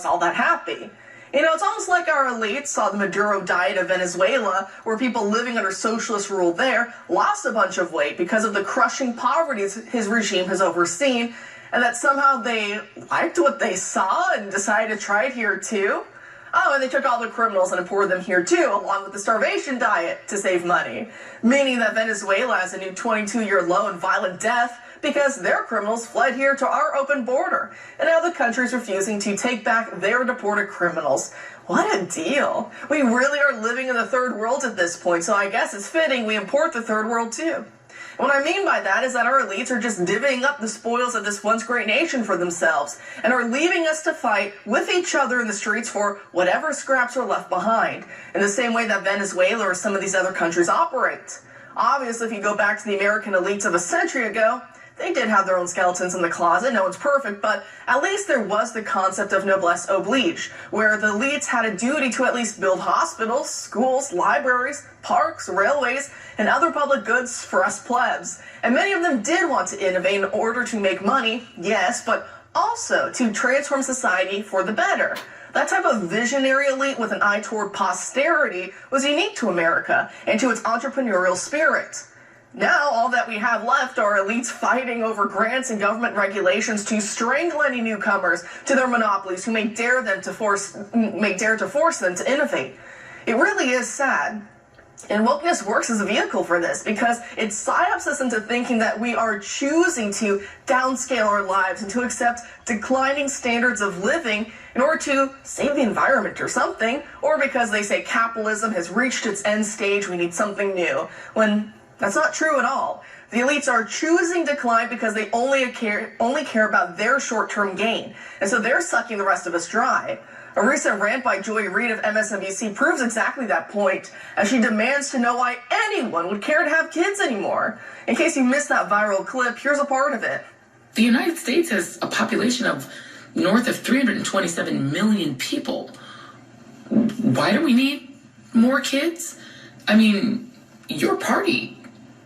all that happy. You know, it's almost like our elites saw the Maduro diet of Venezuela, where people living under socialist rule there lost a bunch of weight because of the crushing poverty his regime has overseen, and that somehow they liked what they saw and decided to try it here too. Oh, and they took all the criminals and imported them here too, along with the starvation diet to save money, meaning that Venezuela has a new 22-year low in violent death because their criminals fled here to our open border, and now the country's refusing to take back their deported criminals. What a deal. We really are living in the third world at this point, so I guess it's fitting we import the third world too. What I mean by that is that our elites are just divvying up the spoils of this once great nation for themselves and are leaving us to fight with each other in the streets for whatever scraps are left behind, in the same way that Venezuela or some of these other countries operate. Obviously, if you go back to the American elites of a century ago, they did have their own skeletons in the closet. No one's perfect, but at least there was the concept of noblesse oblige, where the elites had a duty to at least build hospitals, schools, libraries, parks, railways, and other public goods for us plebs. And many of them did want to innovate in order to make money, yes, but also to transform society for the better. That type of visionary elite with an eye toward posterity was unique to America and to its entrepreneurial spirit. Now, all that we have left are elites fighting over grants and government regulations to strangle any newcomers to their monopolies who may dare to force them to innovate. It really is sad. And wokeness works as a vehicle for this because it psyops us into thinking that we are choosing to downscale our lives and to accept declining standards of living in order to save the environment or something, or because they say capitalism has reached its end stage, we need something new, when that's not true at all. The elites are choosing decline because they only care about their short-term gain, and so they're sucking the rest of us dry. A recent rant by Joy Reid of MSNBC proves exactly that point, as she demands to know why anyone would care to have kids anymore. In case you missed that viral clip, here's a part of it. The United States has a population of north of 327 million people. Why do we need more kids? I mean, your party,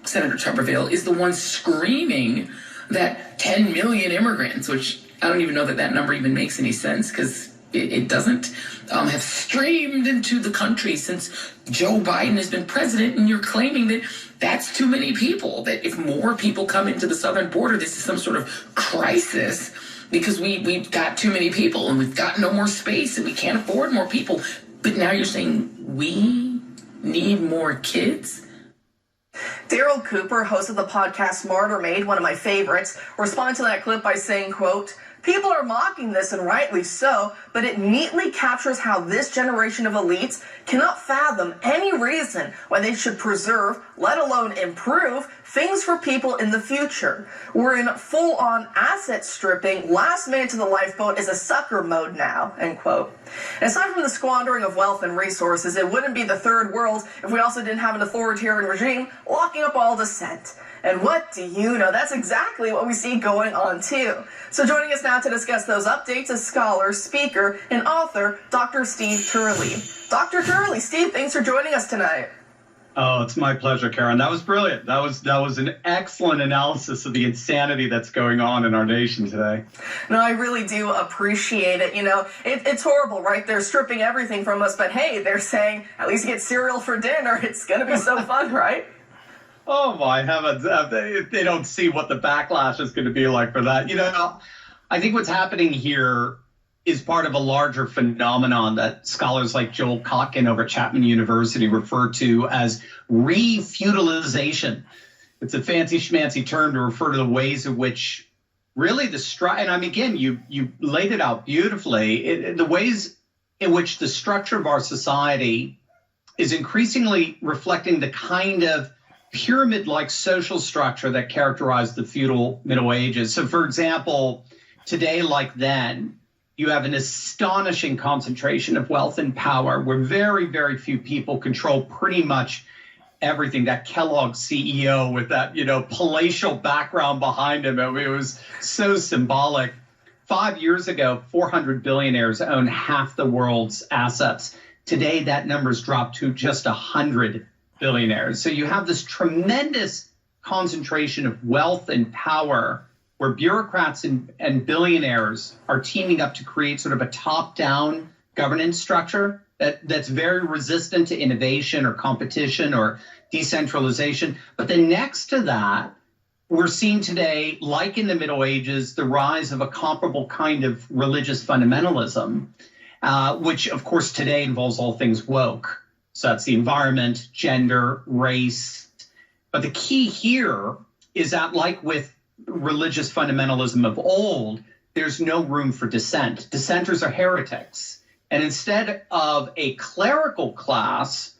Senator Tuberville, is the one screaming that 10 million immigrants, which I don't even know that number even makes any sense because it doesn't, have streamed into the country since Joe Biden has been president, and you're claiming that that's too many people, that if more people come into the southern border, this is some sort of crisis because we've got too many people and we've got no more space and we can't afford more people. But now you're saying we need more kids? Daryl Cooper, host of the podcast Smarter Made, one of my favorites, responded to that clip by saying, quote, "People are mocking this, and rightly so, but it neatly captures how this generation of elites cannot fathom any reason why they should preserve, let alone improve, things for people in the future. We're in full-on asset stripping, last man to the lifeboat is a sucker mode now," end quote. And aside from the squandering of wealth and resources, it wouldn't be the third world if we also didn't have an authoritarian regime locking up all dissent. And what do you know? That's exactly what we see going on too. So joining us now to discuss those updates is scholar, speaker, and author, Dr. Steve Turley. Dr. Turley, Steve, thanks for joining us tonight. Oh, it's my pleasure, Karen. That was brilliant. That was an excellent analysis of the insanity that's going on in our nation today. No, I really do appreciate it. You know, it's horrible, right? They're stripping everything from us, but hey, they're saying, at least get cereal for dinner. It's going to be so fun, right? Oh my heavens, they don't see what the backlash is going to be like for that. You know, I think what's happening here is part of a larger phenomenon that scholars like Joel Kotkin over at Chapman University refer to as refeudalization. It's a fancy schmancy term to refer to the ways in which really and I mean, again, you laid it out beautifully, the ways in which the structure of our society is increasingly reflecting the kind of pyramid-like social structure that characterized the feudal Middle Ages. So, for example, today, like then, you have an astonishing concentration of wealth and power where very, very few people control pretty much everything. That Kellogg CEO with that, palatial background behind him, it was so symbolic. 5 years ago, 400 billionaires owned half the world's assets. Today, that number's dropped to just 100 billionaires. So you have this tremendous concentration of wealth and power where bureaucrats and billionaires are teaming up to create sort of a top-down governance structure that's very resistant to innovation or competition or decentralization. But then next to that, we're seeing today, like in the Middle Ages, the rise of a comparable kind of religious fundamentalism, which of course today involves all things woke. So that's the environment, gender, race. But the key here is that, like with religious fundamentalism of old, there's no room for dissent. Dissenters are heretics. And instead of a clerical class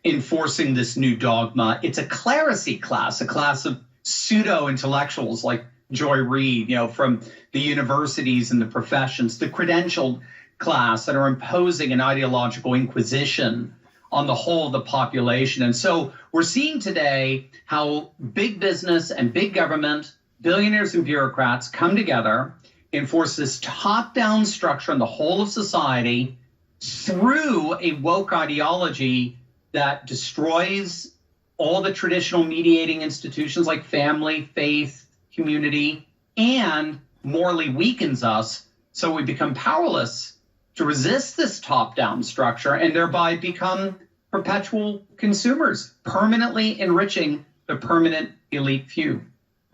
enforcing this new dogma, it's a clerisy class, a class of pseudo-intellectuals like Joy Reid, from the universities and the professions, the credentialed class that are imposing an ideological inquisition on the whole of the population. And so we're seeing today how big business and big government, billionaires and bureaucrats come together, enforce this top-down structure on the whole of society through a woke ideology that destroys all the traditional mediating institutions like family, faith, community, and morally weakens us so we become powerless to resist this top-down structure and thereby become perpetual consumers, permanently enriching the permanent elite few.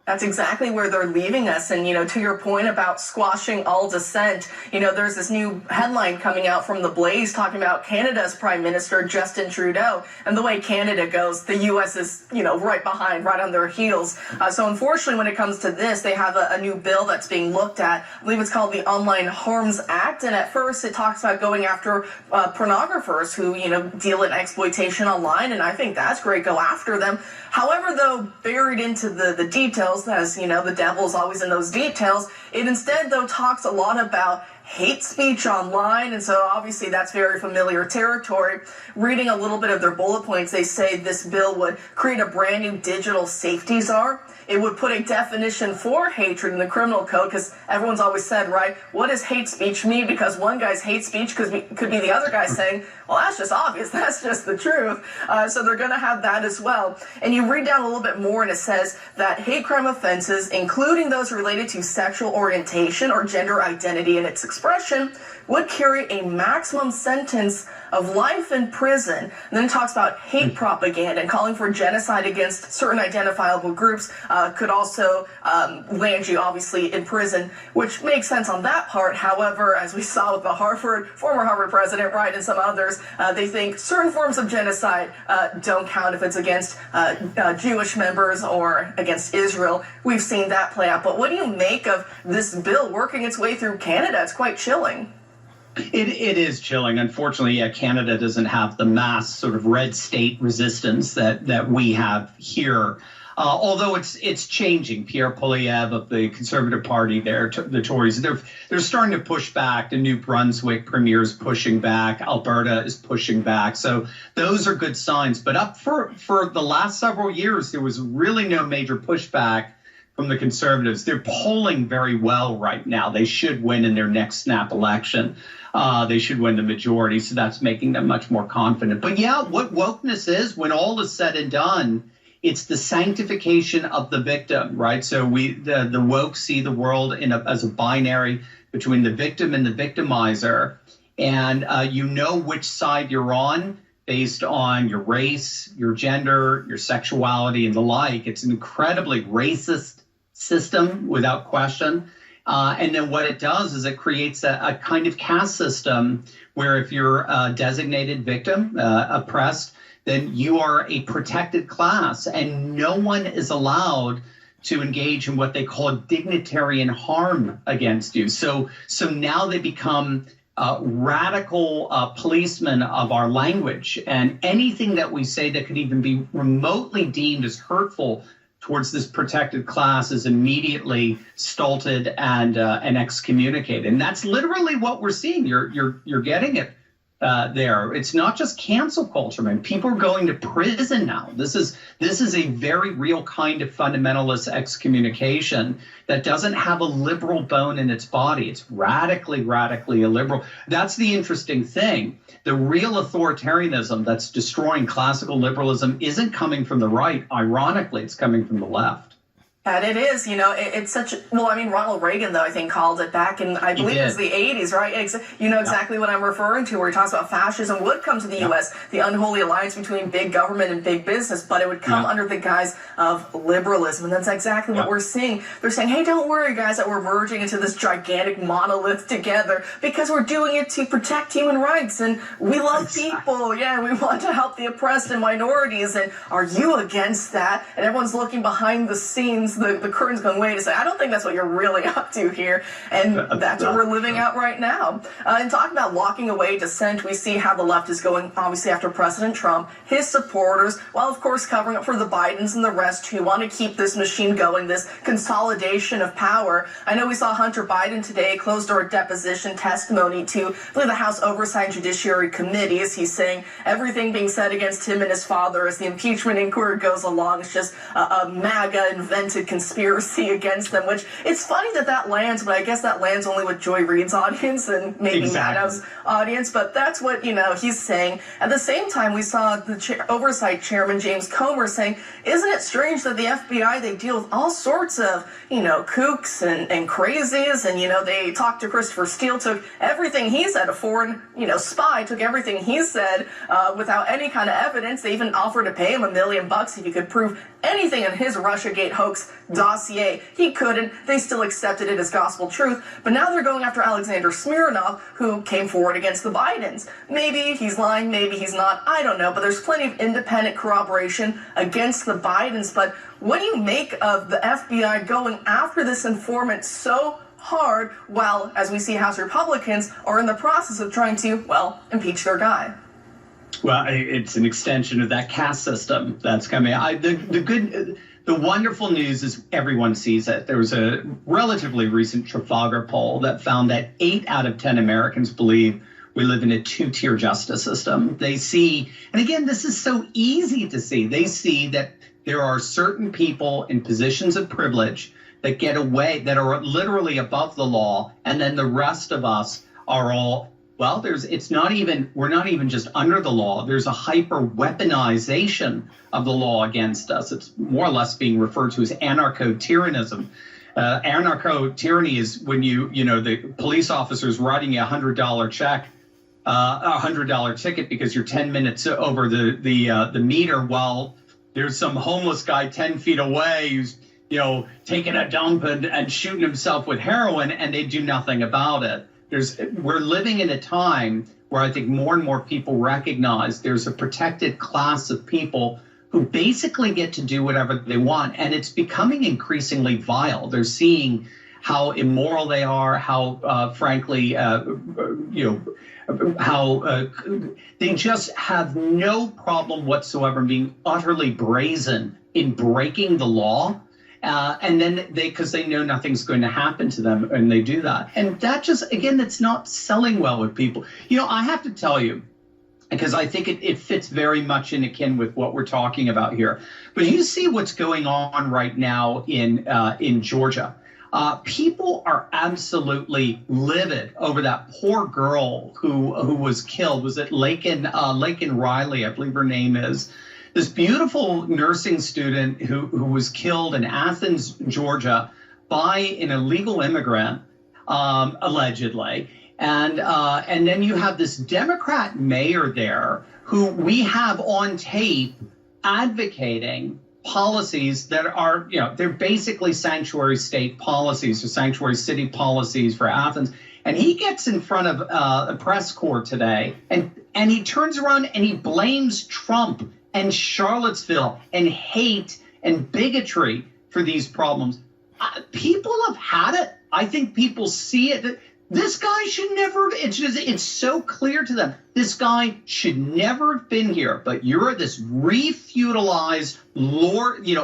That's exactly where they're leaving us. And, to your point about squashing all dissent, there's this new headline coming out from The Blaze talking about Canada's Prime Minister, Justin Trudeau, and the way Canada goes, the U.S. is, right behind, right on their heels. So unfortunately, when it comes to this, they have a new bill that's being looked at. I believe it's called the Online Harms Act. And at first, it talks about going after pornographers who, deal in exploitation online. And I think that's great. Go after them. However, though, buried into the details, as the devil is always in those details, it instead, though, talks a lot about hate speech online. And so obviously that's very familiar territory. Reading a little bit of their bullet points, they say this bill would create a brand new digital safety czar. It would put a definition for hatred in the criminal code, because everyone's always said, right, what does hate speech mean? Because one guy's hate speech could be the other guy saying, well, that's just obvious. That's just the truth. So they're going to have that as well. And you read down a little bit more, and it says that hate crime offenses, including those related to sexual orientation or gender identity and its expression, would carry a maximum sentence of life in prison. And then it talks about hate propaganda and calling for genocide against certain identifiable groups could also land you, obviously, in prison, which makes sense on that part. However, as we saw with the former Harvard president, right, and some others, they think certain forms of genocide don't count if it's against Jewish members or against Israel. We've seen that play out. But what do you make of this bill working its way through Canada? It's quite chilling. It is chilling. Unfortunately, Canada doesn't have the mass sort of red state resistance that we have here. Although it's changing. Pierre Poilievre of the Conservative Party there, the Tories, they're starting to push back. The New Brunswick premier is pushing back. Alberta is pushing back. So those are good signs. But for the last several years, there was really no major pushback from the Conservatives. They're polling very well right now. They should win in their next snap election. They should win the majority, so that's making them much more confident. But yeah, what wokeness is, when all is said and done, it's the sanctification of the victim, right? So the woke see the world as a binary between the victim and the victimizer, and you know which side you're on based on your race, your gender, your sexuality, and the like. It's an incredibly racist system, without question. And then what it does is it creates a kind of caste system where if you're a designated victim, oppressed, then you are a protected class, and no one is allowed to engage in what they call dignitarian harm against you. So now they become radical policemen of our language, and anything that we say that could even be remotely deemed as hurtful towards this protected class is immediately stulted and excommunicated. And that's literally what we're seeing. You're getting it there. It's not just cancel culture, man. People are going to prison now. This is a very real kind of fundamentalist excommunication that doesn't have a liberal bone in its body. It's radically illiberal. That's the interesting thing. The real authoritarianism that's destroying classical liberalism isn't coming from the right. Ironically, it's coming from the left. And it is, it's such, well, I mean, Ronald Reagan, though, I think called it back in, I believe it was the 80s, right? You know exactly what I'm referring to, where he talks about fascism would come to the U.S., the unholy alliance between big government and big business, but it would come under the guise of liberalism. And that's exactly what we're seeing. They're saying, hey, don't worry, guys, that we're merging into this gigantic monolith together because we're doing it to protect human rights. And we love people. Yeah, we want to help the oppressed and minorities. And are you against that? And everyone's looking behind the scenes. The curtain's going, wait a second, I don't think that's what you're really up to here. And that's what we're living out right now. And talking about locking away dissent, we see how the left is going, obviously, after President Trump, his supporters, while, of course, covering up for the Bidens and the rest who want to keep this machine going, this consolidation of power. I know we saw Hunter Biden today closed-door deposition testimony to, I believe, the House Oversight and Judiciary Committees. He's saying everything being said against him and his father as the impeachment inquiry goes along is just a MAGA-invented conspiracy against them, which it's funny that lands, but I guess that lands only with Joy Reid's audience and maybe Maddow's audience, but that's what, he's saying. At the same time, we saw the Oversight Chairman James Comer saying, isn't it strange that the FBI, they deal with all sorts of, kooks and crazies, and, they talked to Christopher Steele, took everything he said, a foreign, spy, took everything he said without any kind of evidence. They even offered to pay him $1 million if he could prove anything in his Russiagate hoax dossier. He couldn't. They still accepted it as gospel truth. But now they're going after Alexander Smirnov, who came forward against the Bidens. Maybe he's lying, maybe he's not. I don't know. But there's plenty of independent corroboration against the Bidens. But what do you make of the FBI going after this informant so hard while, as we see, House Republicans are in the process of trying to, impeach their guy? Well, it's an extension of that caste system that's coming. The wonderful news is everyone sees it. There was a relatively recent Trafalgar poll that found that 8 out of 10 Americans believe we live in a two-tier justice system. They see, and again, this is so easy to see. They see that there are certain people in positions of privilege that get away, that are literally above the law, and then the rest of us are all, we're not even just under the law. There's a hyper weaponization of the law against us. It's more or less being referred to as anarcho-tyrannism. Anarcho-tyranny is when the police officer's writing you $100 check, a $100 ticket because you're 10 minutes over the meter while there's some homeless guy 10 feet away who's, taking a dump and shooting himself with heroin, and they do nothing about it. We're living in a time where I think more and more people recognize there's a protected class of people who basically get to do whatever they want. And it's becoming increasingly vile. They're seeing how immoral they are, how frankly, how they just have no problem whatsoever being utterly brazen in breaking the law. And then because they know nothing's going to happen to them, and they do that. And that just, again, that's not selling well with people. I have to tell you, because I think it fits very much in akin with what we're talking about here. But you see what's going on right now in Georgia. People are absolutely livid over that poor girl who was killed. Was it Lakin Riley, I believe her name is. This beautiful nursing student who was killed in Athens, Georgia, by an illegal immigrant, allegedly. And then you have this Democrat mayor there who we have on tape advocating policies that are, they're basically sanctuary state policies or sanctuary city policies for Athens. And he gets in front of a press corps today and he turns around and he blames Trump and Charlottesville and hate and bigotry for these problems. People have had it. I think people see it. This guy should never, it's so clear to them. This guy should never have been here, but you're this refeudalized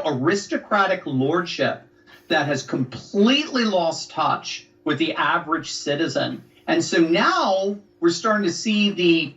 aristocratic lordship that has completely lost touch with the average citizen. And so now we're starting to see the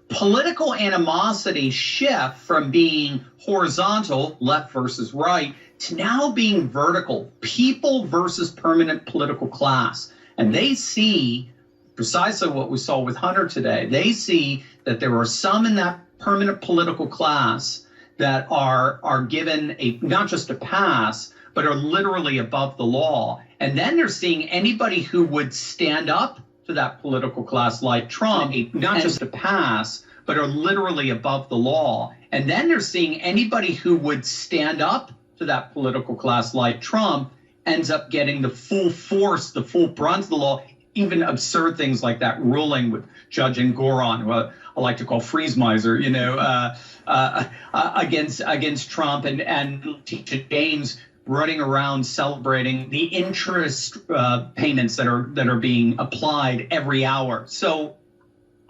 political animosity shift from being horizontal, left versus right, to now being vertical, people versus permanent political class. And they see precisely what we saw with Hunter today. They see that there are some in that permanent political class that are given not just a pass, but are literally above the law. And then they're seeing anybody who would stand up to that political class like Trump, not just to pass, but are literally above the law. And then they're seeing anybody who would stand up to that political class like Trump ends up getting the full force, the full brunt of the law, even absurd things like that ruling with Judge Engoron, who I like to call freeze miser, against Trump, and Teacher James running around celebrating the interest payments that are being applied every hour. So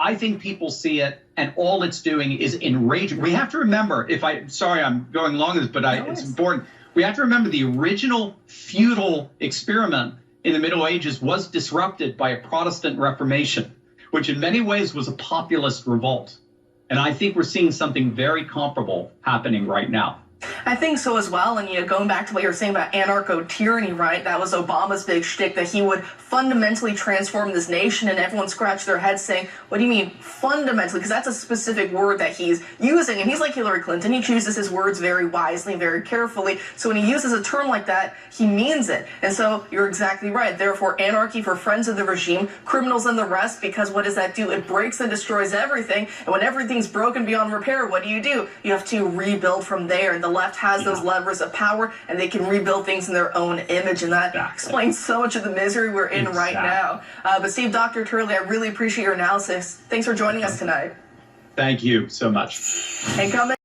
I think people see it, and all it's doing is enraging. We have to remember, sorry, I'm going long this, but it's important. We have to remember the original feudal experiment in the Middle Ages was disrupted by a Protestant Reformation, which in many ways was a populist revolt. And I think we're seeing something very comparable happening right now. I think so as well. And, going back to what you were saying about anarcho-tyranny, right? That was Obama's big shtick, that he would fundamentally transform this nation, and everyone scratched their heads saying, what do you mean fundamentally? Because that's a specific word that he's using. And he's like Hillary Clinton. He chooses his words very wisely, very carefully. So when he uses a term like that, he means it. And so you're exactly right. Therefore, anarchy for friends of the regime, criminals and the rest, because what does that do? It breaks and destroys everything. And when everything's broken beyond repair, what do? You have to rebuild from there. And the left has those levers of power, and they can rebuild things in their own image, and that explains so much of the misery we're in right now. But Steve, Dr. Turley, I really appreciate your analysis. Thanks for joining us tonight. Thank you so much. And coming